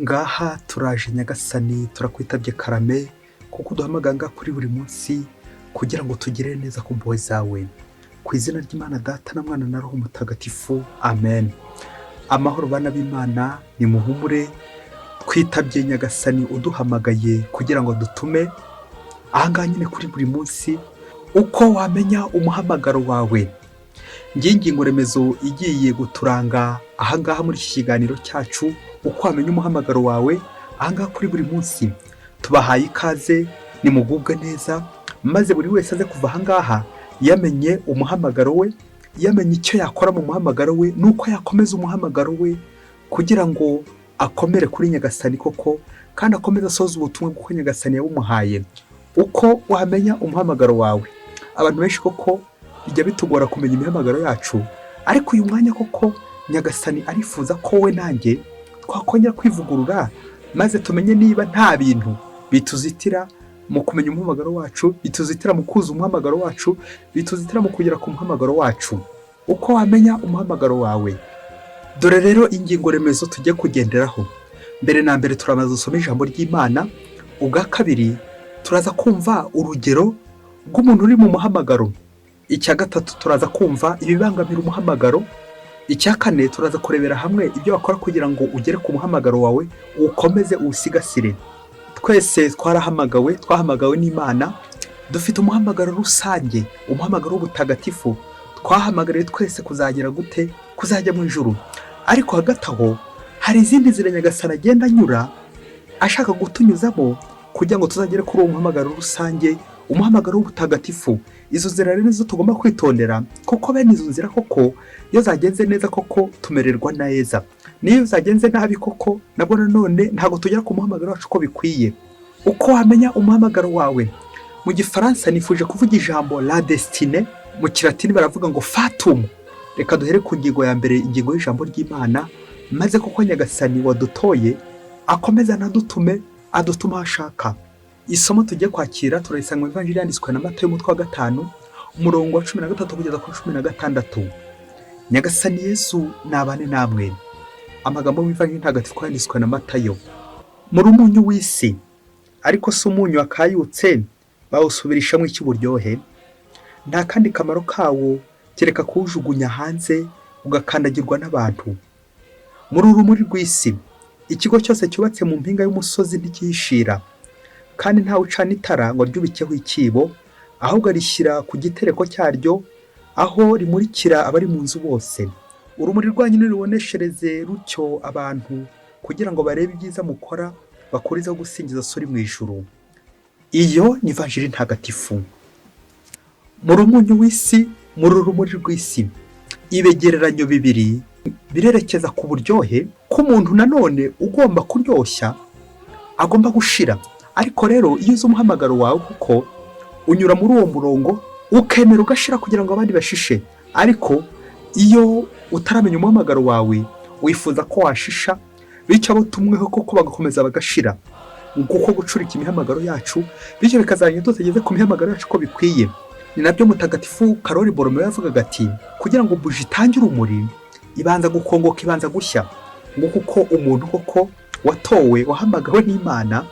Ngaha turaje Nyagasani turakwitabye karame kuko uduhamagara kuri buri munsi kugira ngo tugire neza ku mpuhwe zawe. Ku izina ry'Imana Data na Mwana na Roho Mutagatifu, amen. Amahoro bana b'Imana, ni muhumure, twitabye Nyagasani uduhamagaye kugira ngo dutume ahangaha nyine kuri buri munsi uko wamenya umuhamagaro wawe. Ingingo remezo igiye guturanga ahangaha muri iki kiganiro cyacu, uko wamenya umuhamagaro wawe ahangaha kuri buri munsi. Tubahaye ikaze, nimugubwe neza, maze buri wese aze kuva ahangaha yamenye umuhamagaro we, yamenye icyo yakora mu muhamagaro we, nuko yakomeza umuhamagaro we kugira ngo akomere kuri Nyagasani koko, kandi akomeze asoza ubutumwa bw'uko Nyagasani yabumuhaye. Uko wamenya umuhamagaro wawe. Abantu benshi koko bijya bitugora kumenya imihamagaro yacu, ariko uyu mwanya koko Nyagasani arifuza ko we nanjye twakongera kwivugurura, maze tumenye niba nta bintu bituzitira mu kumenya umuhamagaro wacu, bituzitira mu kuza umuhamagaro wacu, bituzitira mu kugera ku muhamagaro wacu. Uko wamenya umuhamagaro wawe. Dore rero ingingo remezo tujye kugenderaho. Mbere na mbere turamaze gusoma ijambo ry'Imana, ubwa kabiri turaza kumva urugero rw'umuntu uri mu muhamagaro. Icya gatatu turaza kumva ibibangamira umuhamagaro. Icya kane turaza kurebera hamwe ibyo wakora kugira ngo ugere ku muhamagaro wawe, ukomeze uwusigasire. Twese twahamagawe n'Imana, dufite umuhamagaro rusange, umuhamagaro w'ubutagatifu. Twahamagariwe twese kuzagera gute? Kuzajya mu ijuru. Ariko hagati aho hari izindi nzira Nyagasani agenda anyura ashaka gutunyuzamo kugira ngo tuzagere kuri uwo muhamagaro rusange, umuhamagaro w'ubutagatifu. Izo nzira rero nizo tugomba kwitondera, kuko bene izo nzira koko iyo zagenze neza koko tumererwa neza, niyo zagenze nabi koko nabwo nanone ntabwo tugera ku muhamagaro wacu uko bikwiye. Uko wamenya umuhamagaro wawe. Mu Gifaransa nifuje kuvuga ijambo la destinée, mu Kilatini baravuga ngo fatum. Reka duhere ku ngingo ya mbere, ingingo y'ijambo ry'Imana, maze kuko Nyagasani wadutoye akomeza nadutume, adutuma ashaka. Isomo tugiye kwakira turayisanga mu Evanjili yanditswe na Matayo umutwe wa 5 umurongo wa 13 kugeza ku 16. Nyagasani Yesu nabane namwe. Amagambo y'Evanjili ntagatifu yanditswe na Matayo. Muri umunyu w'isi, ariko si umunyu akayutse bawusubirishamo icy'uburyohe, nta kandi kamaro kawo kereka kuwujugunya hanze ugakandagirwa n'abantu. Muri urumuri rw'isi, ikigo cyose cyubatse mu mpinga y'umusozi ntikihishira, kandi ntawe ucana itara ngo ryubikeho ikibo, ahubwo arishyira ku gitereko cyaryo, aho rimurikira abari mu nzu bose. Urumuri rwanyu niruboneshereze rutyo abantu, kugira ngo barebe ibyiza mukora, bakurizaho gusingiza so uri mu ijuru. Iyo ni Evanjili ntagatifu. Muri umunyu w'isi, muri urumuri rw'isi. Ibigereranyo bibiri birerekeza ku buryohe k'umuntu nanone ugomba kuryoshya, agomba gushira. Ariko rero iyo uzi umuhamagaro wawe kuko unyura muri uwo murongo ukemera ugashira kugira ngo abandi bashishe. Ariko iyo utaramenya umuhamagaro wawe wifuza ko washisha, bityo abo tumweho koko bagakomeza bagashira. Nguko gucurika imihamagaro yacu, bityo bikazanya tutageze ku mihamagaro yacu ko bikwiye. Ni nabyo mutagatifu Karoli Boromeo yavugaga ati, kugira ngo buji itangire urumuri ibanza gukongoka, ibanza gushya. Nguko uko umuntu koko watowe, wahamagawe n'Imana,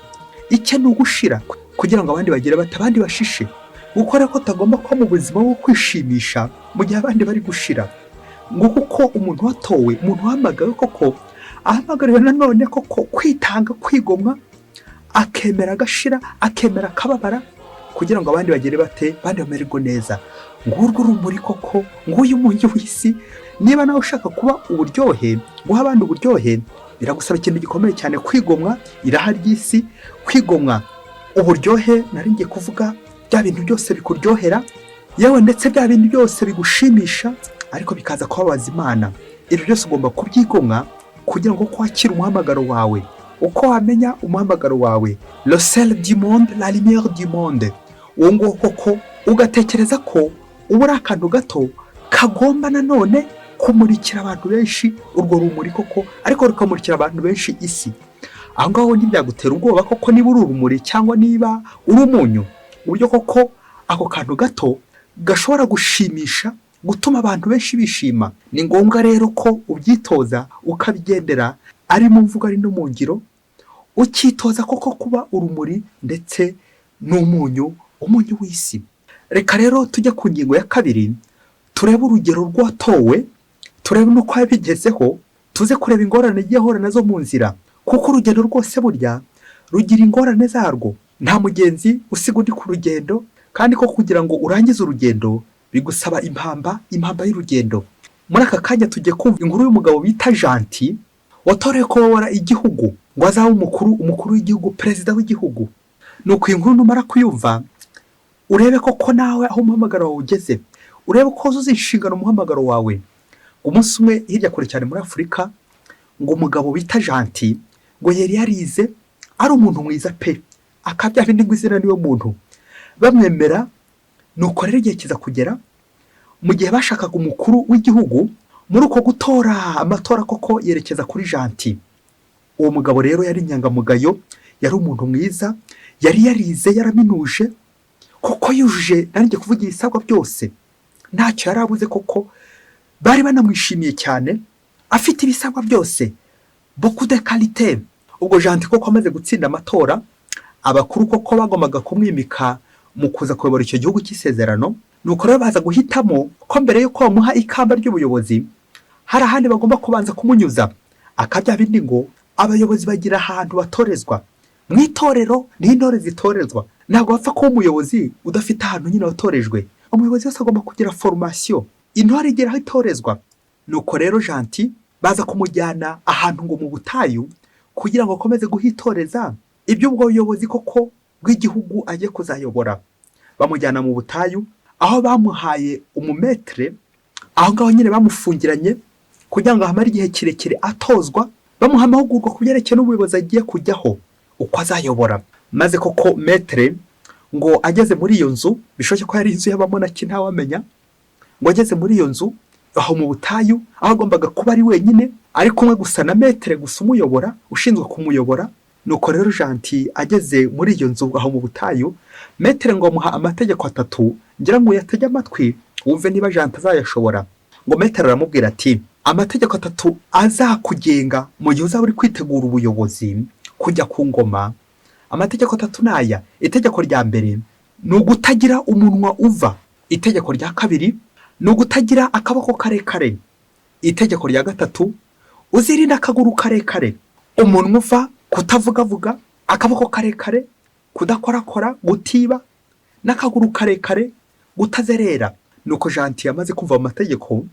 icyo ni ugushira kugira ngo abandi bagire bati, abandi bashishe. Gukora ko tagomba kuba mu buzima bwo kwishimisha mu gihe abandi bari gushira. Nguko uko umuntu watowe, umuntu wahamagawe koko, ahamagariwe nanone koko kwitanga, kwigomwa, akemera agashira, akemera akababara kugira ngo abandi bagire bate, abandi bamererwe neza. Ngurwo urumuri koko, nguyu umunyu w'isi. Niba nawe ushaka kuba uburyohe, guha abandi uburyohe, biragusaba ikintu gikomeye cyane, kwigomwa iraha ry'isi, kwigomwa uburyohe. Nari ngiye kuvuga bya bintu byose bikuryohera, yewe ndetse bya bintu byose bigushimisha, ariko bikaza kubabaza Imana. Ibyo byose ugomba kubyigomwa kugira ngo kwakira umuhamagaro wawe. Uko wamenya umuhamagaro wawe. Le sel du monde, la lumière du monde. Uwo nguwo koko ugatekereza ko uba uri akantu gato kagomba nanone kumurikira abantu benshi, urwo rumuri koko, ariko rukamurikira abantu benshi isi. Aho ngaho ntibyagutera ubwoba koko niba uri urumuri cyangwa niba uri umunyu, uburyo koko ako kantu gato gashobora gushimisha, gutuma abantu benshi bishima. Ni ngombwa rero ko ubyitoza ukabigendera, ari mu mvugo ari no mu ngiro, ukitoza koko kuba urumuri ndetse n'umunyu w'isi. Reka rero tujye ku ngingo ya kabiri, turebe urugero rwatowe, turebe n'uko yabigezeho, tuze kureba ingorane agiye ahura nazo mu nzira, kuko urugendo rwose burya rugira ingorane zarwo. Nta mugenzi usiga undi ku rugendo, kandi ko kugira ngo urangize urugendo bigusaba impamba y'urugendo. Muri aka kanya tugiye kumva inkuru y'umugabo bita Janti watorewe kuyobora igihugu ngo azabe umukuru w'igihugu, perezida w'igihugu. Nuko iyi nkuru numara kuyumva urebe koko nawe aho umuhamagaro wawe ugeze, urebe ko uzuza inshingano umuhamagaro wawe. Umunsi umwe hirya kure cyane muri Afurika, ngo umugabo bita Janti ngo yari yarize ari umuntu mwiza pe, akabya bindi ngo izina niwe muntu bamwemera. Nuko rero igihe kiza kugera mu gihe bashakaga umukuru w'igihugu, muri uko gutora amatora koko yerekeza kuri Janti. Uwo mugabo rero yari inyangamugayo, yari umuntu mwiza, yari yarize, yaraminuje koko, yujuje nanjye kuvuga ibisabwa byose, ntacyo yari abuze koko. Bari banamwishimiye cyane, afite ibisabwa byose, beaucoup de qualité. Ubwo Janti koko amaze gutsinda amatora, abakuru koko bagombaga kumwimika mu kuza kuyobora icyo gihugu cy'isezerano. Nuko rero baza guhitamo ko mbere yuko bamuha ikamba ry'ubuyobozi hari ahandi bagomba kubanza kumunyuza. Akabya bindi ngo abayobozi bagira ahantu batorezwa mu itorero, n'intore zitorezwa. Ntabwo bapfa kuba umuyobozi udafite ahantu nyine watorejwe. Umuyobozi wese agomba kugira formation, intore igira aho itorezwa. Nuko rero Janti baza kumujyana ahantu ngo mu butayu kugira ngo akomeze guhitoreza iby'ubwo buyobozi koko bw'igihugu agiye kuzayobora. Bamujyana mu butayu aho bamuhaye umumetre, aho ngaho nyine bamufungiranye kugira ngo ahamare igihe kirekire atozwa, bamuha amahugurwa ku byerekeye n'ubuyobozi agiye kujyaho uko azayobora. Maze koko metre ngo ageze muri iyo nzu, bishoboke ko yari inzu y'abamonaki ntawamenya, ngo ageze muri iyo nzu aho mu butayu aho agombaga kuba ari wenyine, ari kumwe gusa na metre gusa umuyobora, ushinzwe kumuyobora. Nuko rero Janti ageze muri iyo nzu aho mu butayu, metre ngo amuha amategeko 3, ngira ngo yatege amatwi wumve niba Janti azayashobora. Ngo metre aramubwira ati, amategeko 3 azakugenga mu gihe uzaba uri kwitegura ubuyobozi kujya ku ngoma. Amategeko 3 naya: itegeko rya mbere ni ugutagira umunwa uva, itegeko rya kabiri ni ugutagira akaboko karekare, itegeko rya gatatu uzirinda akaguru karekare, umunwa uva, kutavugavuga, akaboko karekare, kudakorakora, gutiba, n'akaguru karekare, gutazerera. Nuko Janti yamaze kumva amategeko,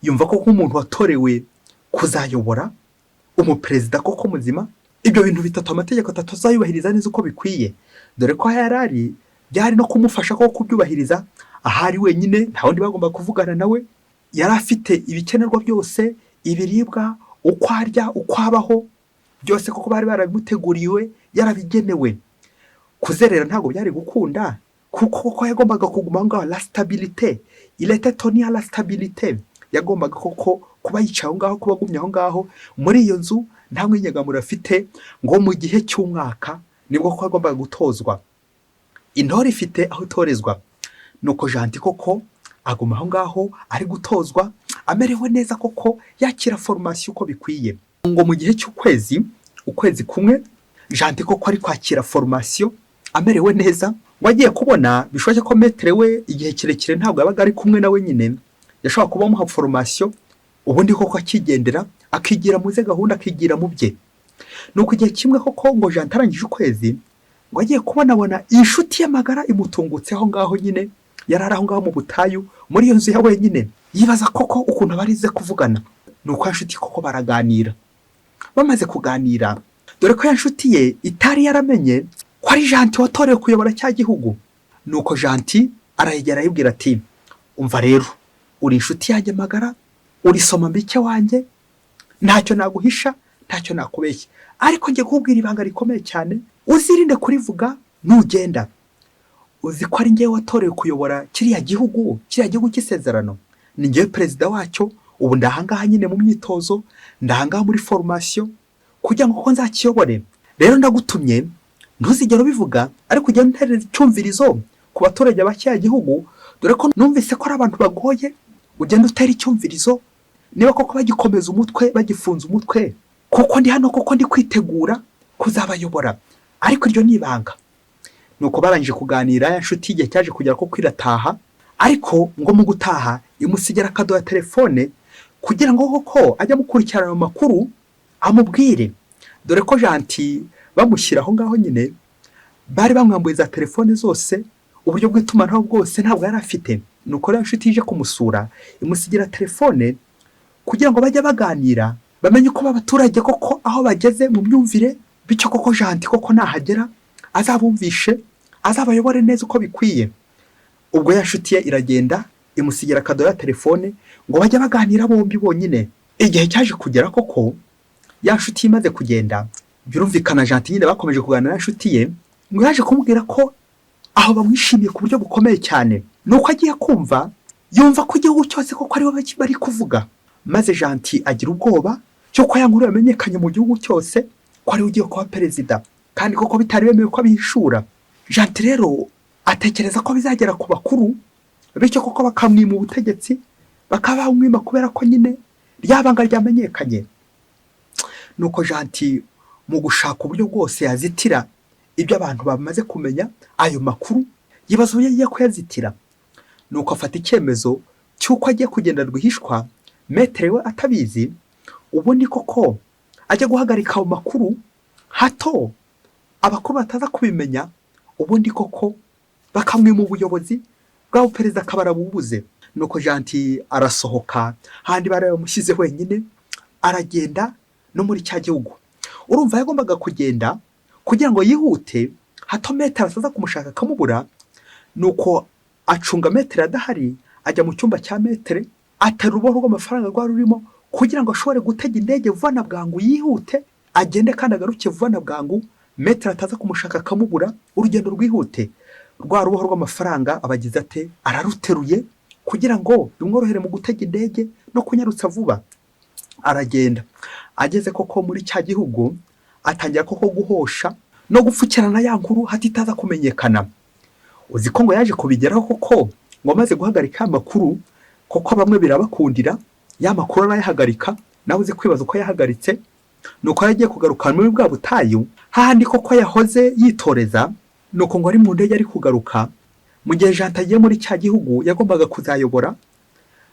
yumva ko nk'umuntu watorewe kuzayobora umuperezida koko muzima, ibyo bintu 3 amategeko 3 azayubahiriza neza uko bikwiye, dore ko yarari byari no kumufasha ko kubyubahiriza. Ahari wenyine, nta wundi bagomba kuvugana nawe, yari afite ibikenerwa byose, ibiribwa, uko arya, uko abaho, byose koko bari barabimuteguriwe, yarabigenewe. Kuzerera ntabwo byari gukunda, kuko yagombaga kuguma ngaho. La stabilité, il était tenu à la stabilité. Yagombaga koko kuba yicaye ngaho, kuba gumya aho ngaho muri iyo nzu, nta mwenyegamura afite, ngo mu gihe cy'umwaka nibwo ko agombaga gutozwa. Intore ifite aho itorezwa. Nuko Janti koko aguma aho ngaho ari gutozwa, amerewe neza koko, yakira formation uko bikwiye. Ngo mu gihe ukwezi kumwe Janti koko ari kwakira formation, amerewe neza. Wagiye kubona bishoboke ko metre we igihe kirekire ntabwo yabaga ari kumwe nawe nyine, yashobora kuba muha formation, ubundi koko akigendera, akigira muze gahunda, akigira mu bye. Nuko igihe kimwe koko ngo Janti arangije ukwezi, ngo agiye kubona inshuti y'amagara imutungutse aho ngaho nyine, yarari aho ngaho mu butayu muri iyo nzu ya wenyine, yibaza koko ukuntu barize kuvugana. Nuko inshuti koko baraganira. Bamaze kuganira, dore ko inshuti ye itari yaramenye ko ari Janti watorewe kuyobora cya gihugu. Nuko Janti arayegera yibwira ati, umva rero, uri inshuti yanjye magara, uri soma mbike wanjye, ntacyo naguhisha, ntacyo nakubeshya, ariko ngiye kubwira ibanga rikomeye cyane, uzirinde kurivuga nugenda. Uzi ko ari ngewe watorewe kuyobora kiriya gihugu cy'isezerano, ni ngewe perezida wacyo. Ubu ndahangaha nyine mu myitozo, ndahangaha muri formation kugira ngo nzakiyobore. Rero ndagutumye ntuzigere ubivuga, ariko ujya unterera icyumvirizo ku baturage ba cya gihugu, dore ko numvise ko ari abantu bagoye. Ugenda utera icyumvirizo, niba koko bagikomeza umutwe, bagifunza umutwe, kuko ndi hano, kuko ndi kwitegura kuzabayobora, ariko iryo ni ibanga. Nuko barangije kuganira, ya nshuti igihe cyaje kugera ko kwirataha, ariko ngo mu gutaha imusigera akado ya telefone kugira ngo koko ajya mukurikirana amakuru amubwire, dore ko janti bamushyira aho ngaho nyine bari bamwambuye za telefone zose, uburyo bw'itumanaho bwose ntabwo yari afite. Nuko rero nshuti ije kumusura imusigira telefone kugira ngo bajye baganira, bamenye uko abaturage koko aho bageze mu myumvire, bityo koko janti koko nahagera azabumvishe, azabayobore neza uko bikwiye. Ubwo ya nshuti ye iragenda imusigira akado ya telefone ngo bajye baganira bombi bonyine. Igihe cyaje kugera koko ya nshuti imaze kugenda, birumvikana janti nyine bakomeje kuganira na nshuti ye, ngo yaje kumubwira ko aho bamwishimiye ku buryo bukomeye cyane. Nuko agiye kumva, yumva ko igihugu cyose koko aribo bari kuvuga, maze janti agira ubwoba cy'uko ya nkuru yamenyekanye mu gihugu cyose ko ari ugiye kuba perezida, kandi koko bitari bemewe ko abihishura. Janti rero atekereza ko bizagera ku bakuru, bityo koko bakamwima ubutegetsi, bakaba bamwima kubera ko nyine ryabanga ryamenyekanye. Nuko janti mu gushaka uburyo bwose yazitira ibyo abantu bamaze kumenya ayo makuru, yibaza uburyo agiye kuyazitira. Nuko afata icyemezo cy'uko agiye kugenda rwihishwa, metere we atabizi, ubundi koko ajya guhagarika ayo makuru hato abakuru bataza kubimenya, ubundi koko bakamwima ubuyobozi bw'aho perezida akaba arabubuze. Nuko janti arasohoka, handi bari bamushyize wenyine, aragenda no muri cya gihugu. Urumva yagombaga kugenda kugira ngo yihute hato metere asaza kumushaka akamubura. Nuko acunga metere adahari, ajya mu cyumba cya metere, atera uruboho rw'amafaranga rwari rurimo kugira ngo ashobore gutega indege vuba na bwangu, yihute agende kandi agaruke vuba na bwangu, metere ataza kumushaka akamubura, urugendo rwihute. Rwa ruboho rw'amafaranga abagize ate, araruteruye kugira ngo rumworohere mu gutega indege no kunyarutsa vuba. Aragenda, ageze koko muri cya gihugu, atangira koko guhosha no gupfukirana ya nkuru hatitaza kumenyekana. Uzi ko ngo yaje kubigeraho koko, ngo amaze guhagarika amakuru koko bamwe birabakundira, ya makuru arayahagarika, nawe uzi kwibaza uko yahagaritse. Nuko yagiye kugaruka muri bwa butayu hahandi koko yahoze yitoreza. Nuko ngo ari mu ndege ari kugaruka, mu gihe janti agiye muri cya gihugu yagombaga kuzayobora,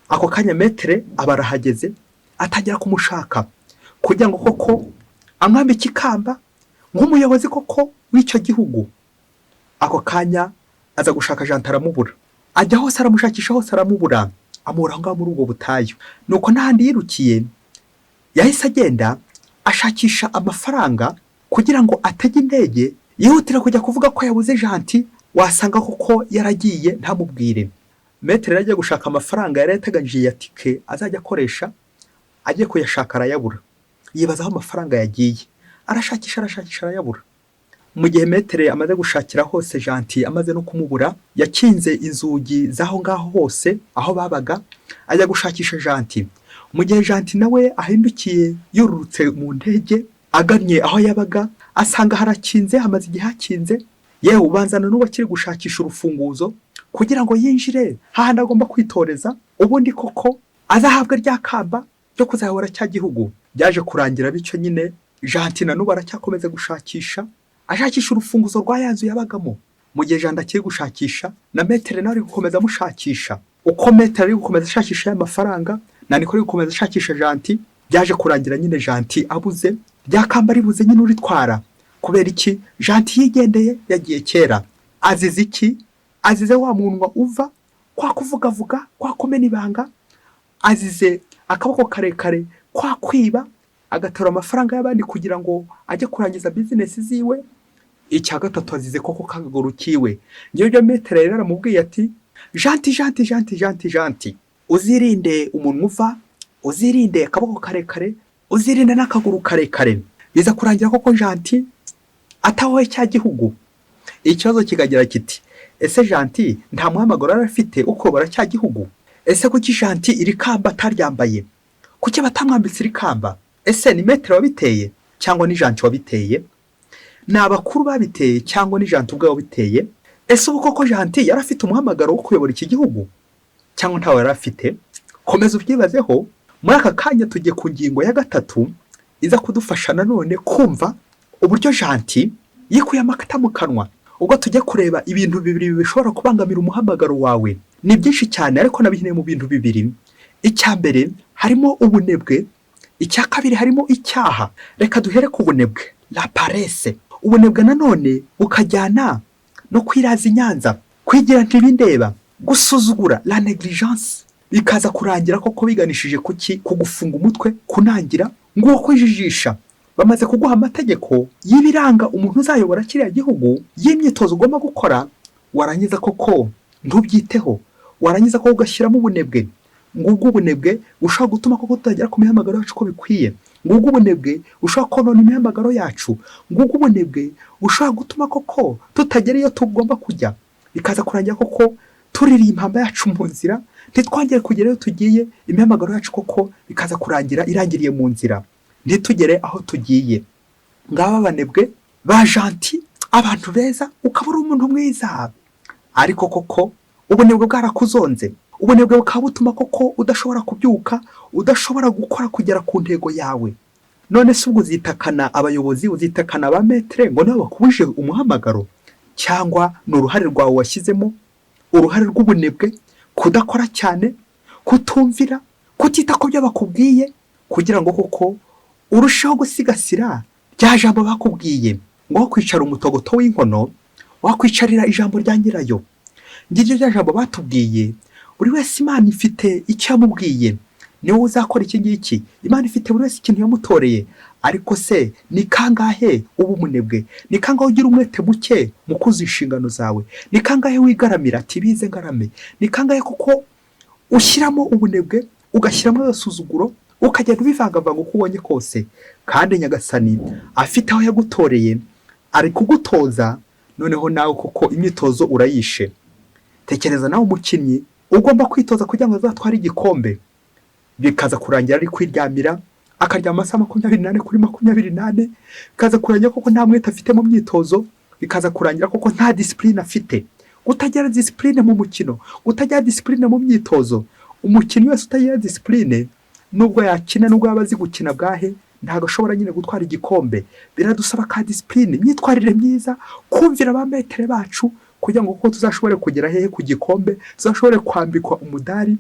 ako kanya metere aba arahageze, atangira kumushaka kugira ngo koko amwambike ikamba nk'umuyobozi koko w'icyo gihugu. Ako kanya aza gushaka janti aramubura, ajya hose aramushakisha, hose aramubura, amubura aho ngaho muri ubwo butayu. Nuko n'ahandi yirukiye yahise agenda ashakisha amafaranga kugira ngo atege indege, yihutira kujya kuvuga ko yabuze janti, wasanga koko yaragiye ntamubwire. Metere yagiye gushaka amafaranga yari yateganyije ya tike azajya akoresha, agiye kuyashaka arayabura, yibaza aho amafaranga yagiye, arashakisha arayabura. Mu gihe metere amaze gushakira hose janti amaze no kumubura, yakinze inzugi z'aho ngaho hose aho babaga, ajya gushakisha janti. Mu gihe janti nawe ahindukiye yururutse mu ndege agannye aho yabaga, asanga harakinze, hamaze igihe hakinze, yewe ubanzana n'uwo akiri gushakisha urufunguzo kugira ngo yinjire hahandi agomba kwitoreza, ubundi koko azahabwa rya kamba ryo kuzayobora cya gihugu. Byaje kurangira bityo nyine, janti na n'ubu aracyakomeza gushakisha, ashakisha urufunguzo rwa ya nzu yabagamo. Mu gihe janti akiri gushakisha, na metere nawe ari gukomeza amushakisha. Uko metere ari gukomeza ashakisha aya mafaranga, na niko ari gukomeza ashakisha janti. Byaje kurangira nyine janti abuze, rya kamba ribuze nyine uritwara. Kubera iki? Janti yigendeye, yagiye kera. Azize iki? Azize wa munwa uva kwa kuvugavuga, kwa kumena ibanga, azize akaboko karekare kwa kwiba, agatora amafaranga y'abandi kugira ngo ajye kurangiza business ziwe. Icya gatatu azize koko kagaguru kiwe. Ngiyo metere rero aramubwiye ati, janti, uzirinde umuntu uva, uzirinde akaboko karekare, uzirinde n'akaguru karekare. Biza kurangira koko janti atahoye cya gihugu. Ikibazo kigagira kiti, ese janti nta muhamagaro arafite ukobora cya gihugu? Ese kuki janti iri kamba ataryambaye? Kuki batamwambitse iri kamba? Ese ni metere wabiteye cyangwa ni janti wabiteye? Ni abakuru babiteye cyangwa ni janti ubwawe wabiteye? Ese ubu koko janti yarafite umuhamagaro wo kuyobora iki gihugu cyangwa ntawe yarafite? Komeza ubyibazeho. Muri aka kanya tugiye ku ngingo ya gatatu iza kudufasha nanone kumva uburyo janti yikuye amakata mu kanwa. Ubwo tujya kureba ibintu bibiri bishobora kubangamira umuhamagaro wawe, ni byinshi cyane ariko nabihineye mu bintu bibiri. Icya mbere harimo ubunebwe, icya kabiri harimo icyaha. Reka duhere ku bunebwe, la paresse. Ubunebwe nanone bukajyana no kwiraza inyanza, kwigira ntibindeba, gusuzugura, la negligence. Bikaza kurangira koko biganishije kuki? Kugufunga umutwe, kunangira, ngo kwijijisha. Bamaze kuguha amategeko y'ibiranga umuntu uzayobora kiriya gihugu, y'imyitozo ugomba gukora, warangiza koko ntubyiteho, warangiza ko ugashyiramo ubunebwe. Ngubwo ubunebwe ushaka gutuma koko tutagera ku mihamagaro yacu ko bikwiye. Ngubwo ubunebwe ushaka konona imihamagaro yacu. Ngubwo ubunebwe ushaka gutuma koko tutagera iyo tugomba kujya. Bikaza kurangira koko tuririye impamba yacu mu nzira, ntitwongere kugera iyo tugiye. Imihamagaro yacu koko bikaza kurangira irangiriye mu nzira, ntitugere aho tugiye. Ngaba abanebwe ba janti, abantu beza, ukaba uri umuntu mwiza, ariko koko ubunebwe bwarakuzonze. Ubunebwe bukaba butuma koko udashobora kubyuka, udashobora gukora kugera ku ntego yawe. None se ubwo uzitakana abayobozi, uzitakana abametere ngo nabo bakubuje umuhamagaro? Cyangwa ni uruhare rwawe washyizemo, uruhare rw'ubunebwe, kudakora cyane, kutumvira, kutita ku byo bakubwiye, kugira ngo koko urusheho gusigasira rya jambo bakubwiye. Ngo wakwicara umutogoto w'inkono, wakwicarira ijambo rya nyirayo. Ngiryo rya jambo batubwiye, buri wese Imana ifite icyo yamubwiye, niwe uzakora iki ngiki. Imana ifite buri wese ikintu yamutoreye. Ariko se ni kangahe uba umunebwe? Ni kangahe ugira umwete muke mu kuzuza inshingano zawe? Ni kangahe wigaramira ati bize ngarame? Ni kangahe kuko ushyiramo ubunebwe, ugashyiramo agasuzuguro, ukagenda ubivangavanga uko ubonye kose? Kandi Nyagasani afite aho yagutoreye, ari kugutoza. Noneho nawe kuko imyitozo urayishe. Tekereza nawe umukinnyi ugomba kwitoza kugira ngo azatware igikombe, bikaza kurangira ari kwiryamira, akaryama amasaha 24 kuri 24. Bikaza kurangira koko nta mwete afite mu myitozo, bikaza kurangira koko nta discipline afite. Utagira discipline mu mukino, utagira discipline mu myitozo. Umukinnyi wese utagira discipline, nubwo yakina, nubwo yabazi gukina bwahe, ntago ashobora nyine gutwara igikombe. Biradusaba ka discipline, imyitwarire myiza, kumvira abametere bacu, kugira ngo koko tuzashobore kugera hehe ku gikombe, tuzashobore kwambikwa umudari,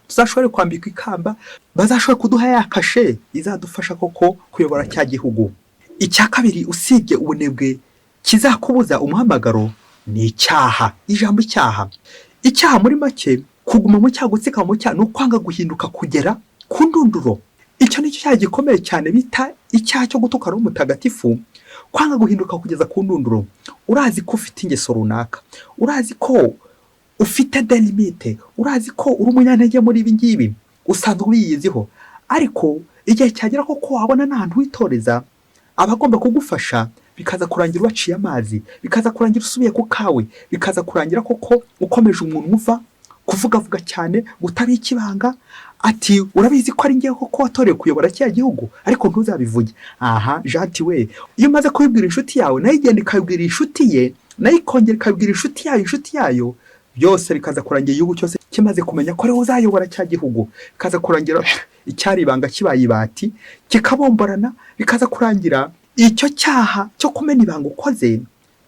tuzashobore kwambikwa ikamba, bazashobore kuduha ya kashe izadufasha koko kuyobora cya gihugu. Icya kabiri usibye ubunebwe kizakubuza umuhamagaro ni icyaha. Ijambo icyaha, icyaha muri make, kuguma mu cyaha, gutsika mu cyaha, no kwanga guhinduka kugera ku ndunduro. Icyo nicyo cyaha gikomeye cyane bita icyaha cyo gutuka ari umutagatifu, kwanga guhinduka kugeza ku ndunduro. Urazi ko ufite ingeso runaka, urazi ko ufite delimite, urazi ko uri umunyantege muri ibi ngibi, usanzwe ubiyiziho, ariko igihe cyagera koko wabona n'ahantu witoreza abagomba kugufasha, bikaza kurangira ubaciye amazi, bikaza kurangira usubiye ku kawe, bikaza kurangira koko ukomeje umuntu uva kuvuga cyane, gutabika ibanga, ati urabizi ko ari ngiye koko watoreye kuyobora cya gihugu, ariko ntuzabivuge. Aha janti we, iyo umaze kubibwira inshuti yawe, nayo igenda ikabwira inshuti ye, nayo ikongera ikabwira inshuti yayo, byose bikaza kurangira igihugu cyose kimaze kumenya ko ariwe uzayobora cya gihugu. Bikaza kurangira icyari ibanga kibaye ibati, kikabomborana. Bikaza kurangira icyo cyaha cyo kumena ibanga ukoze,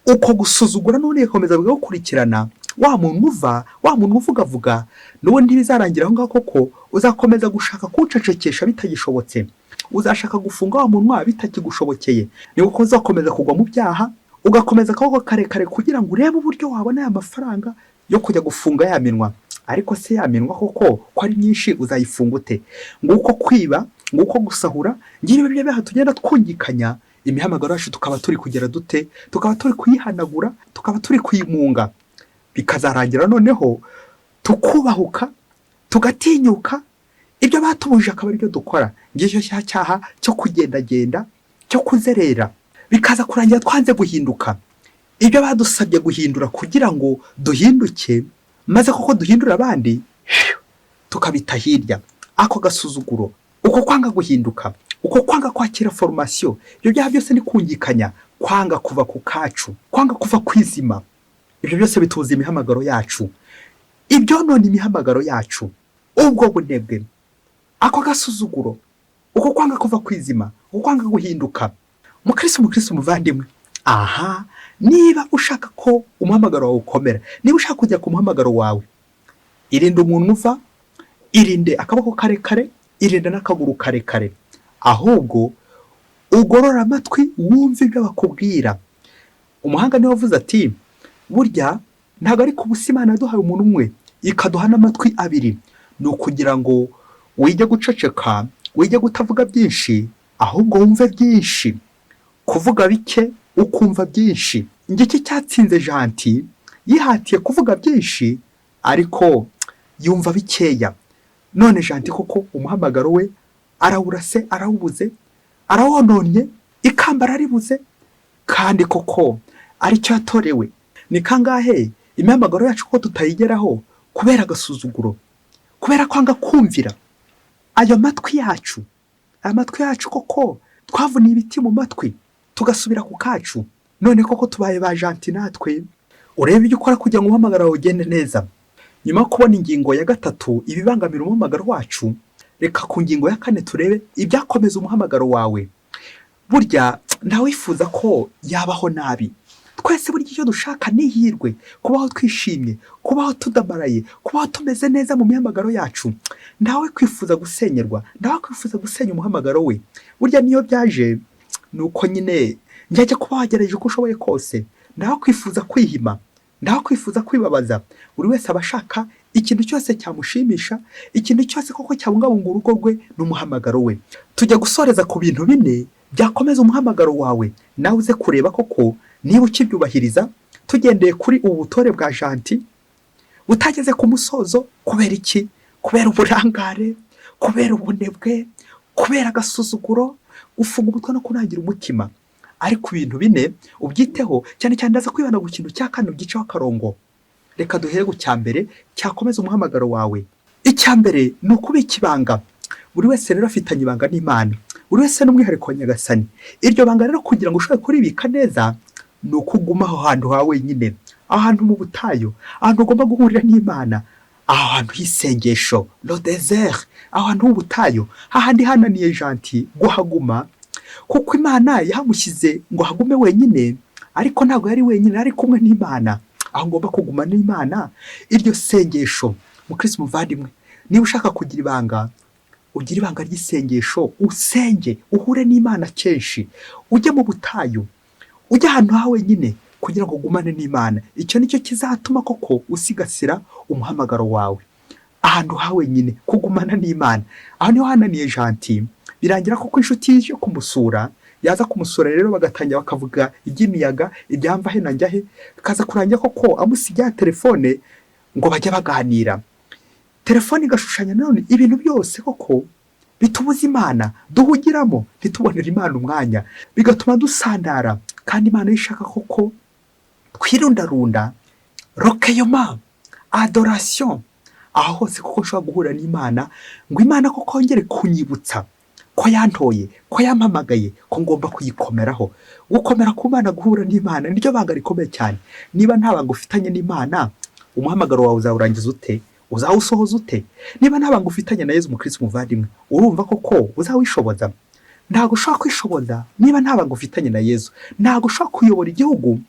uko gusuzugura none ikomeza bigakurikirana. Wa muntu uvuga n'ubundi bizarangira aho ngaho koko uzakomeza gushaka kucecekesha bitagishobotse, uzashaka gufunga wa muntu bitakigushobokeye. Ni uko uzakomeza kugwa mu byaha, ugakomeza akaboko karekare kugira ngo urebe uburyo wabona aya mafaranga yo kujya gufunga ya minwa. Ariko se ya minwa koko ko ari nyinshi uzayifunga ute? Nguko kwiba, nguko gusahura, ngiye ibyo byaha tugenda twungikanya imihamagaro yacu, tukaba turi kugera dute, tukaba turi kuyihanagura, tukaba turi kuyimunga. Bikazarangira noneho tukubahuka, tugatinyuka, ibyo batubuje akaba aribyo dukora. Ngicyo cyaha cyo kugendagenda, cyo kuzerera. Bikaza kurangira twanze guhinduka, ibyo badusabye guhindura kugira ngo duhinduke, maze koko duhindura abandi, tukabita hirya. Ako gasuzuguro, uko kwanga guhinduka, uko kwanga kwakira formation, ibyo byaha byose ni kungikanya, kwanga kuva ku kacu, kwanga kuva kwizima. Ibyo byose bituza imihamagaro yacu, ibyo none imihamagaro yacu. Ubwo bunebwe, ako gasuzuguro, uko kwanga kuva kwizima, ukwanga guhinduka. Mukristo umuvandimwe, aha, niba ushaka ko umuhamagaro wawe ukomera, niba ushaka kujya ku muhamagaro wawe, irinde umuntu uva, irinde akaboko karekare, irinde n'akaguru karekare, ahubwo ugorora amatwi wumve ibyo bakubwira. Umuhanga niwe wavuze ati, burya ntabwo ari ku busa Imana yaduhaye umuntu umwe ikaduha n'amatwi abiri, ni ukugira ngo wige guceceka, wige kutavuga byinshi, ahubwo wumve byinshi, kuvuga bike ukumva byinshi. Ngiki cyatsinze Janti, yihatiye kuvuga byinshi ariko yumva bikeya. None Janti koko umuhamagaro we arawurase, arawubuze, arawononye, ikamba araribuze, kandi koko aricyo yatorewe. Ni kangahe imihamagaro yacu ko tutayigeraho kubera agasuzuguro, kubera kwanga kumvira ayo matwi yacu. Amatwi yacu koko twavuniye ibiti mu matwi tugasubira ku kacu. None koko tubaye ba Janti natwe. Urebe ibyo ukora kugira ngo umuhamagaro wawe ugende neza. Nyuma yo kubona ingingo ya 3 ibibangamira umuhamagaro wacu, reka ku ngingo ya 4 turebe ibyakomeza umuhamagaro wawe. Burya ntawifuza ko yabaho nabi. Twese burya icyo dushaka ni ihirwe, kubaho twishimye, kubaho tudamaraye, kubaho tumeze neza mu mihamagaro yacu. Ntawe kwifuza gusenyerwa, ntawe kwifuza gusenya umuhamagaro we. Burya niyo byaje nuko nyine njya kuba wagerageje uko ushoboye kose. Ntawe kwifuza kwihima, ntawe kwifuza kwibabaza. Buri wese aba ashaka ikintu cyose cyamushimisha, ikintu cyose koko cyabungabunga urugo rwe n'umuhamagaro we. Tujya gusoreza ku bintu 4 byakomeza umuhamagaro wawe. Nawe uze kureba koko niba ukibyubahiriza, tugendeye kuri ubu butore bwa Janti butageze ku musozo. Kubera iki? Kubera uburangare, kubera ubunebwe, kubera agasuzuguro, ufunga umutwe no kurangira umutima. Ariko ibintu 4 ubyiteho, cyane cyane ndaza kwibana ku kintu cya 4 giceho akarongo. Reka duhere ku cyambere cyakomeza umuhamagaro wawe. Icyambere ni ukubika ibanga. Buri wese rero afitanye ibanga n'Imana, buri wese n'umwihariko wa Nyagasani. Iryo banga rero kugira ngo ushobore kuribika neza, ni ukuguma aho hantu hawe nyine, ahantu mu butayu, ahantu ugomba guhurira n'Imana, ahantu h'isengesho, le désert, ahantu h'ubutayu, hahandi hananiye Janti guhaguma, kuko Imana yahamushyize ngo hagume wenyine, ariko ntabwo yari wenyine, ari kumwe n'Imana. Aho ngomba kuguma n'Imana, iryo sengesho. Mukristo umuvandimwe, niba ushaka kugira ibanga, ugira ibanga ry'isengesho, usenge, uhure n'Imana kenshi, ujye mu butayu, ujye ahantu hawe nyine kugira ngo ugumane n'Imana. Icyo nicyo kizatuma koko usigasira umuhamagaro wawe. Ahantu hawe nyine kugumana n'Imana. Aho niho hananiye Janti. Birangira koko inshuti ije kumusura, yaza kumusura rero bagatangira bakavuga iby'imiyaga, ibyamva he na njya he, kaza kurangira koko amusigira telefone ngo bajye baganira. Telefone igashushanya none ibintu byose koko bitubuza Imana, duhugiramo ntitubonere Imana umwanya, bigatuma dusandara. Kandi Imana ishaka koko twirundarunda, recueillement, adoration, aho hose koko ushobora guhura n'Imana, ngo Imana koko yongere kunyibutsa ko yantoye, ko yampamagaye, ko ngomba kuyikomeraho. Gukomera ku Mana, guhura n'Imana niryo banga rikomeye cyane. Niba nta banga ufitanye n'Imana, umuhamagaro wawe uzawurangiza ute? Uzawusohoza ute? Niba nta banga ufitanye na Yesu Mukristo umuvandimwe, urumva koko uzawishoboza? Ntago ushobora kwishoboza niba nta banga ufitanye na Yesu. Ntago ushobora kuyobora igihugu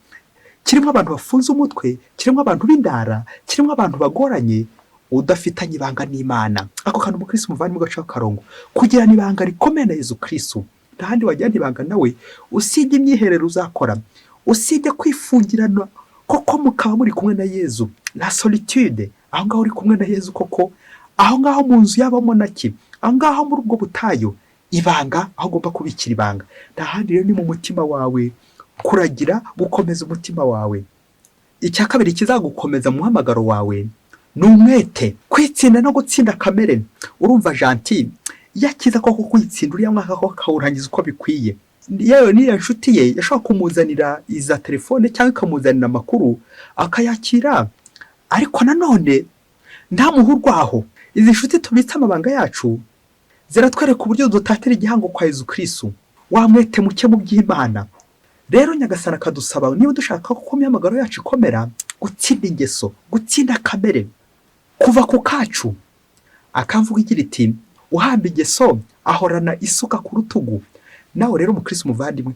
kirimo abantu bafunze umutwe, kirimo abantu b'indara, kirimo abantu bagoranye, udafitanye ibanga n'Imana. Ako kantu Mukristo umuvandimwe gacaho akarongo, kugira ibanga rikomeye na Yesu Kristo. Ndahandi wajyana ibanga nawe, usibye imyiherero uzakora, usibye kwifungirana koko mukaba muri kumwe na Yesu, la solitude, aho ngaho uri kumwe na Yesu koko, aho ngaho mu nzu y'abamonaki, aho ngaho muri ubwo butayu, ibanga aho ugomba kubikira ibanga. Ndahandi rero ni mu mutima wawe, kuragira gukomeza umutima wawe. Icya kabiri kizagukomeza muhamagaro wawe ni umwete, kwitsinda no gutsinda kamere. Urumva Janti yakiza koko kwitsinda uriya mwaka ko kawurangiza uko bikwiye. Yewe niyo nshuti ye yashaka kumuzanira iza telefone cyangwa ikamuzanira amakuru akayakira, ariko nanone nta muhurwaho. Izi nshuti tubitse amabanga yacu ziratwereka uburyo dutatira igihango kwa Yesu Kristo, wa mwete muke mu by'Imana. Rero Nyagasani akadusaba niba dushaka ko imihamagaro yacu ikomera, gutsinda ingeso, gutsinda kamere, kuva ku kacu. Akamvuga igira iti, uhamba ingeso ahorana isuka ku rutugu, nawe rero umukristo muvandimwe,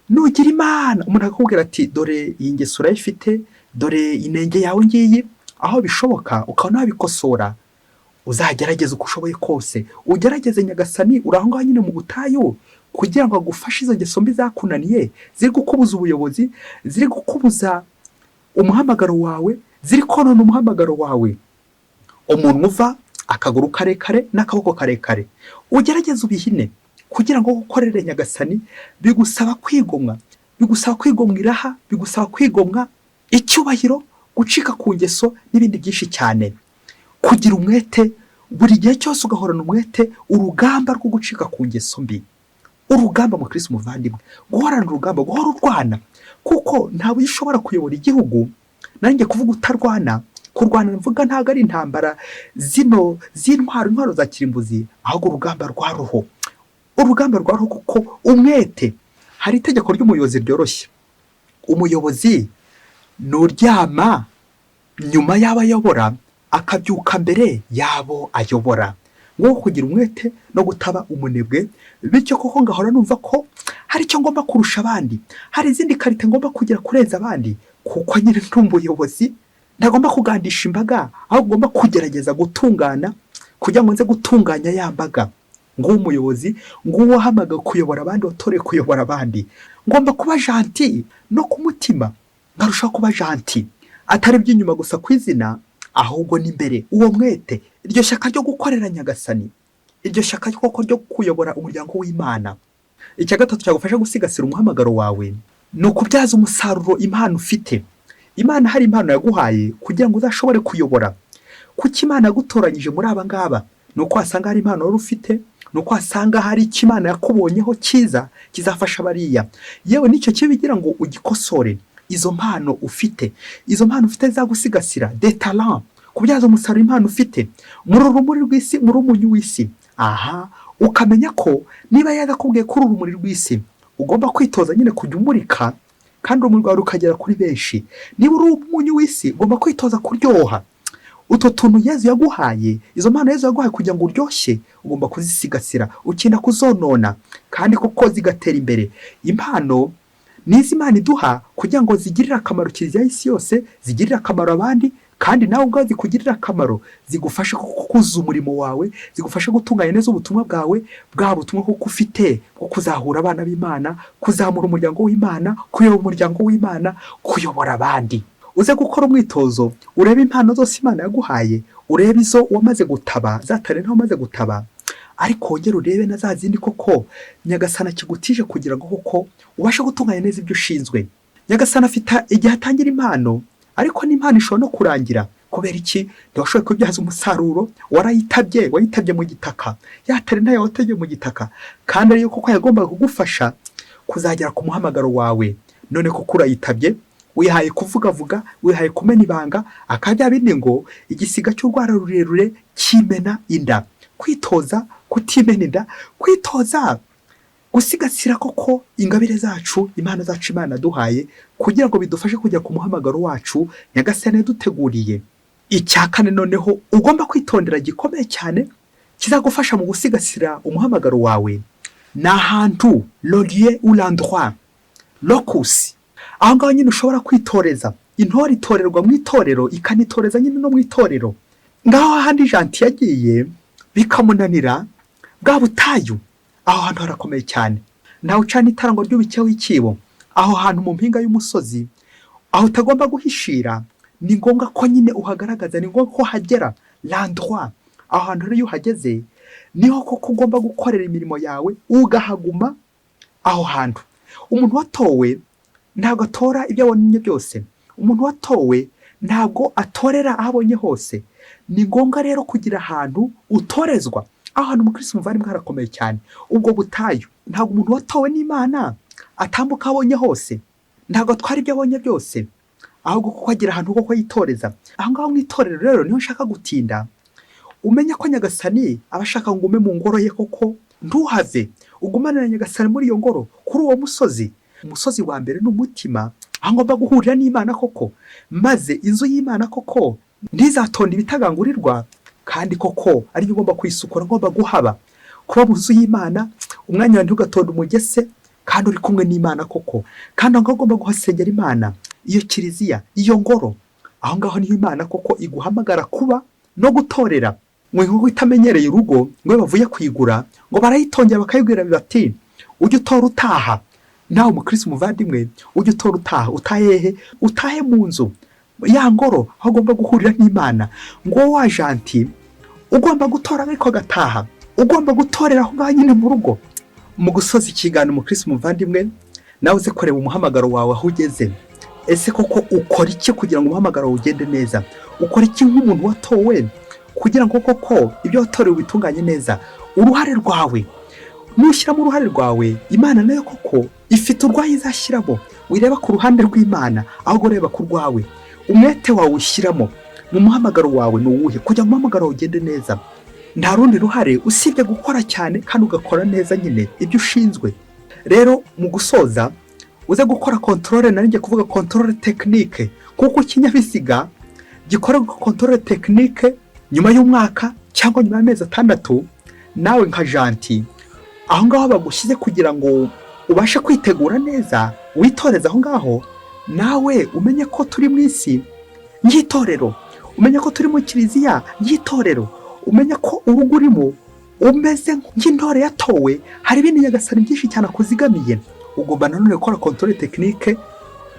nugira Imana umuntu akakubwira ati dore iyi ngeso urayifite, dore inenge yawe ngiyi, aho bishoboka ukaba wabikosora, uzagerageza uko ushoboye kose, ugerageze nyagasani uri aho ngaho nyine mu butayu kugira ngo agufashe izo ngeso mbi zakunaniye, ziri gukubuza ubuyobozi, ziri gukubuza umuhamagaro wawe, ziri konona umuhamagaro wawe. Umuntu uva akaguru karekare n'akaboko karekare, ugerageze ubihine kugira ngo gukorere nyagasani bigusaba kwigomwa, bigusaba kwigomwa iraha, bigusaba kwigomwa icyubahiro, gucika ku ngeso n'ibindi byinshi cyane. Kugira umwete buri gihe cyose, ugahorana umwete, urugamba rwo gucika ku ngeso mbi. Urugamba mu Kristo muvandimwe, guhorana urugamba, guhora urwana, kuko ntabwo ushobora kuyobora igihugu nanjye kuvuga utarwana. Kurwana mvuga ntabwo ari intambara zino z'intwaro za kirimbuzi, ahubwo urugamba rwa roho. Urugamba rwa roho, kuko umwete, hari itegeko ry'umuyobozi ryoroshye. Umuyobozi nuryama nyuma y'abayobora, akabyuka mbere yabo ayobora. Ngo kugira umwete no gutaba umunebwe, bityo koko ngahora numva ko hari icyo ngomba kurusha abandi, hari izindi karite ngomba kugira kurenza abandi, kuko nyine ndi umuyobozi, ntagomba kugandisha imbaga, ahubwo ngomba kugerageza gutungana kugira ngo nze gutunganya ya mbaga. Ngo umuyobozi, ngo wahamagaye kuyobora abandi, watoreye kuyobora abandi, ngomba kuba janti no ku mutima, nkarushaho kuba janti, atari iby'inyuma gusa ku izina, ahubwo n'imbere. Uwo mwete, iryo shyaka ryo gukorera nyagasani, iryo shyaka koko ryo kuyobora umuryango w'Imana. Icya gatatu cyagufasha gusigasira umuhamagaro wawe ni ukubyaza umusaruro impano ufite. Imana hari impano yaguhaye kugira ngo uzashobore kuyobora. Kuki Imana yagutoranyije muri aba ngaba? Ni uko wasanga hari impano wari ufite, ni uko wasanga hari icyo Imana yakubonyeho cyiza kizafasha bariya. Yewe n'icyo kibigira ngo ugikosore. Izo mpano ufite zagusigasira, de talent, kubyaza umusaruro impano ufite, muri urumuri rw'isi, muri umunyu w'isi. Aha, ukamenya ko niba yagakubwiye kuri urumuri rw'isi, ugomba kwitoza nyine kujya umurika, kandi urumuri rwawe rukagera kuri benshi. Niba uri umunyu w'isi, ugomba kwitoza kuryoha. Uto tuntu Yezu yaguhaye, izo mpano Yezu yaguhaye kugira ngo uryoshye, ugomba kuzisigasira, ukinda kuzonona, kandi kuko zigatera imbere. Impano nizi Imana iduha kugira ngo zigirire akamaro kiliziya y'isi yose, zigirire akamaro abandi, kandi nawe ubwawe zikugirira akamaro, zigufashe kukuza umurimo wawe, zigufashe gutunganya neza ubutumwa bwawe, bwa butumwa kuko ufite bwo kuzahura abana b'Imana, kuzamura umuryango w'Imana, kuyobora umuryango w'Imana, kuyobora abandi. Uze gukora umwitozo, urebe impano zose Imana yaguhaye, urebe izo wamaze gutaba, zatare ntaho umaze gutaba, ariko wongere urebe na za zindi koko nyagasana kigutije kugira ngo koko ubashe gutunganya neza ibyo ushinzwe. Nyagasana afite igihe atangira impano, ariko n'impano ishobora no kurangira. Kubera iki? Ntiwashoboye kubyaza umusaruro, wayitabye mu gitaka, yatare ntayo watabye mu gitaka, kandi ariyo koko yagombaga kugufasha kuzagera ku muhamagaro wawe. None kuko urayitabye, wihaye kuvuga, wihaye kumena ibanga, akajya bindi ngo igisiga cy'urwara rurerure kimena inda. Kwitoza kutimena inda, kwitoza gusigasira koko ingabire zacu, impano zacu Imana duhaye, kugira ngo bidufashe kujya ku muhamagaro wacu nyagasani yaduteguriye. Icya kane noneho ugomba kwitondera gikomeye cyane kizagufasha mu gusigasira umuhamagaro wawe, ni ahantu, le lieu ou l'endroit, locus. Aho ngaho nyine ushobora kwitoreza. Intore itorerwa mu itorero, ikanitoreza nyine no mu itorero. Ngaho ahandi janti yagiye bikamunanira, bwa butayu, aho hantu harakomeye cyane. Ntawe ucana itarango ry'ubikeho ikibo. Aho hantu mu mpinga y'umusozi, aho utagomba guhishira, ni ngombwa ko nyine uhagaragaza, ni ngombwa ko hagera l'endroit. Aho hantu rero iyo uhageze, niho koko ugomba gukorera imirimo yawe, ugahaguma aho hantu. Umuntu watowe ntabwo atora ibyo abonye byose. Umuntu watowe ntabwo atorera aho abonye hose. Ni ngombwa rero kugira ahantu utorezwa. Aho hantu umukristo muvandimwe harakomeye cyane. Ubwo butayu, ntabwo umuntu watowe n'Imana atambuka abonye hose, ntabwo atwara ibyo abonye byose, ahubwo kuko agira ahantu koko yitoreza. Aho ngaho mu itorero rero niho nshaka gutinda. Umenya ko nyagasani aba ashaka ngo ugume mu ngoro ye koko, ntuhave, ugumane na nyagasani muri iyo ngoro, kuri uwo musozi. Umusozi wa mbere ni umutima, aho ngomba guhurira n'Imana koko, maze inzu y'Imana koko ntizatonda ibitagangurirwa, kandi koko ariyo ugomba kwisukura, ngomba guhaba. kuba mu nzu y'Imana, umwanya wawe ntugatonde umugese kandi uri kumwe n'Imana koko, kandi aho ngaho ugomba guhasengera Imana. Iyo kiliziya, iyo ngoro, aho ngaho niho Imana koko iguhamagara kuba no gutorera. Ngo nk'uko itamenyereye urugo, ngo bavuye kwigura, ngo barayitongera bakayibwira bati ujye utora utaha. Nawe umukristo umuvandimwe, ujye utora utaha. Utahehe? Utahe mu nzu ya ngoro aho ugomba guhurira n'Imana. Ngo wajanti ugomba gutora ariko gataha, ugomba gutorera aho ngaho nyine mu rugo. Mu gusoza ikiganiro umukristo umuvandimwe, nawe uze kureba umuhamagaro wawe aho ugeze. Ese koko ukora iki kugira ngo umuhamagaro ugende neza? Ukora iki nk'umuntu watowe kugira ngo koko ibyo watorewe bitunganye neza? Uruhare rwawe, nushyiramo uruhare rwawe, Imana nayo koko ifite urwaye izashyiramo. Wireba ku ruhande rw'Imana ahubwo ureba ku rwawe. Umwete wawe ushyiramo mu muhamagaro wawe ni uwuhe kugira ngo umuhamagaro ugende neza? Nta rundi ruhare usibye gukora cyane kandi ugakora neza nyine ibyo ushinzwe. Rero mu gusoza uze gukora controle, narinjye kuvuga controle technique, kuko ikinyabiziga gikora controle technique nyuma y'umwaka cyangwa nyuma y'amezi 6. Nawe nka janti aho ngaho bagushyize kugira ngo ubashe kwitegura neza, witoreza aho ngaho. Nawe umenye ko turi mu isi y'itorero, umenye ko turi mu kiliziya y'itorero, umenye ko urugo urimo umeze nk'intore yatowe. Hari ibindi nyagasani byinshi cyane akuzigamiye. Ugomba nanone gukora controle technique,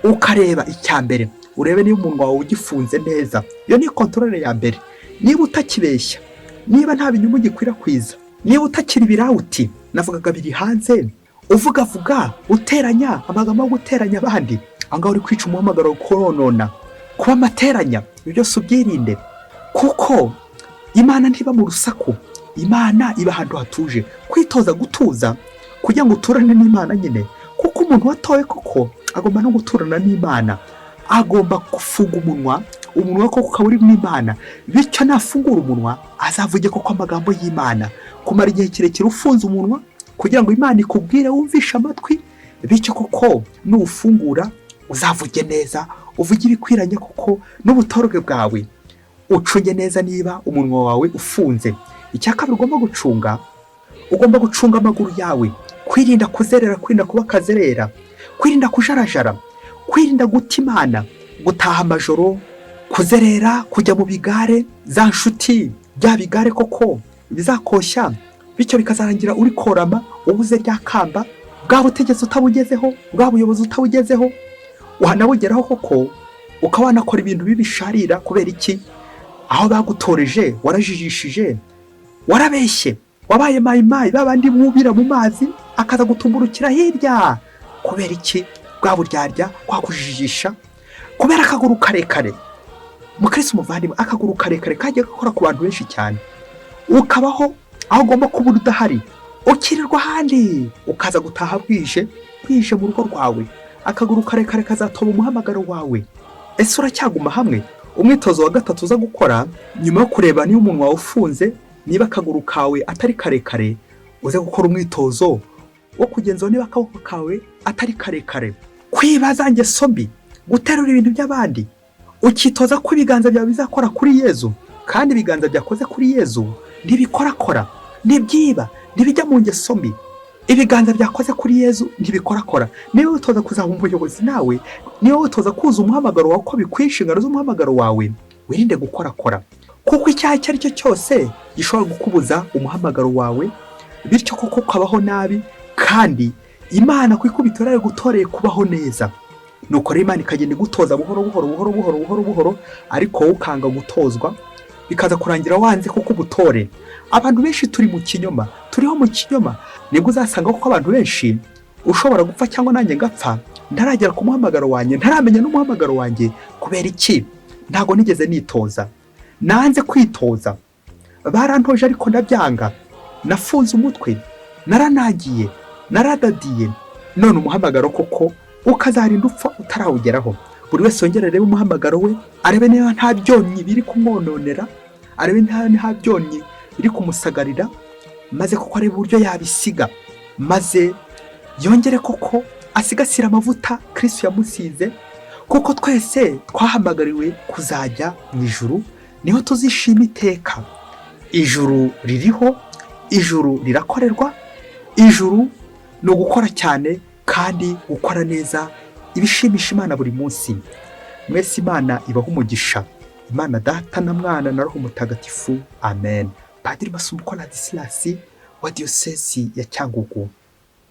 ukareba icyambere, urebe niba umuntu wawe ugifunze neza. Iyo ni controle ya mbere. Niba utakibeshya, niba nta binyumu gikwirakwiza, niba utakiri birawuti navugaga biri hanze, uvuga uteranya amagambo yo guteranya abandi, angaho uri kwica umuhamagaro koronona. Kuba amateranya ibyo subyirinde, kuko Imana ntiba mu rusaku, Imana iba ahantu hatuje. Kwitoza gutuza kugira ngo uturane n'Imana nyine, kuko umuntu watowe koko agomba no guturana n'Imana. Agomba gufunga umunwa koko ukaba uri mu Imana, bityo nafungura umunwa azavuge koko amagambo y'Imana. Kumara igihe kirekire ufunze umunwa kugira ngo Imana ikubwire wumvishe amatwi, bityo koko nuwufungura uzavuge neza, uvuge ibikwiranye koko n'ubutoroge bwawe. Ucunge neza niba umunwa wawe ufunze. Icyakabiri ugomba gucunga amaguru yawe, kwirinda kuzerera, kwirinda kuba kazerera, kwirinda kujarajara, kwirinda guta Imana, gutaha amajoro, kuzerera, kujya mu bigare, za nshuti bya bigare koko bizakoshya, bityo bikazarangira uri korama ubuze rya kamba, bwa butegetsi utabugezeho, bwa buyobozi utabugezeho. Wanabugeraho koko ukaba wanakora ibintu bibisharira. Kubera iki? Aho bagutoreje warajijishije, warabeshye, wabaye mayimayi, babandi mwubira mu mazi akaza gutumburukira hirya. Kubera iki? Bwa buryarya kwakujijisha, kubera akaguru karekare. Mukristo umuvandimwe, akaguru karekare kagiye gakora ku bantu benshi cyane. Ukabaho aho ugomba kuba udahari, ukirirwa ahandi, ukaza gutaha bwije mu rugo rwawe. Akaguru karekare kazatoba umuhamagaro wawe. Ese uracyaguma hamwe? Umwitozo wa 3 uza gukora nyuma yo kureba niba umuntu wawe ufunze, niba akaguru kawe atari karekare, uze gukora umwitozo wo kugenzura niba akaboko kawe atari karekare. Kwibaza ngeso mbi, guterura ibintu by'abandi, ukitoza ko ibiganza byawe bizakora kuri Yezu, kandi ibiganza byakoze kuri Yezu ntibikorakora, ntibyiba, ntibijya mu ngeso mbi. Ibiganza byakoze kuri Yezu ntibikorakora. Niba utoza kuzaba umuyobozi, nawe niba utoza kuza umuhamagaro wawe, ko bikwiye inshingano z'umuhamagaro wawe, wirinde gukorakora, kuko icyaha icyo ari cyo cyose gishobora gukubuza umuhamagaro wawe, bityo koko ukabaho nabi. Kandi Imana kwikubita yari gutoreye kubaho neza. Nuko rero Imana ikagenda igutoza buhoro, ariko wowe ukanga gutozwa, bikaza kurangira wanze kuko ubutore. Abantu benshi turiho mu kinyoma. Nibwo uzasanga ko abantu benshi ushobora gupfa cyangwa nanjye ngapfa ntaragera ku muhamagaro wanjye, ntaramenya n'umuhamagaro wanjye. Kubera iki? Ntago nigeze nitoza, nanze kwitoza. Barantoje ariko ndabyanga, nafunze umutwe, naranagiye, naradadiye. None umuhamagaro koko ukazarinda upfa utarawugeraho. Buri wese yongere rebe umuhamagaro we, arebe niba nta byonnyi biri kumwononera, arebe nta byonnyi biri kumusagarira, maze koko arebe uburyo yabisiga, maze yongere koko asigasira amavuta Kristo yamusize. Kuko twese twahamagariwe kuzajya mu ijuru, niho tuzishima iteka. Ijuru ririho, ijuru rirakorerwa. Ijuru ni ugukora cyane kandi gukora neza ibishimisha Imana buri munsi. Mwese Imana ibaha umugisha. Imana Data na Mwana na Roho Mutagatifu. Amen. Padiri Masumbuko Ladislas wa Diyosezi ya Cyangugu.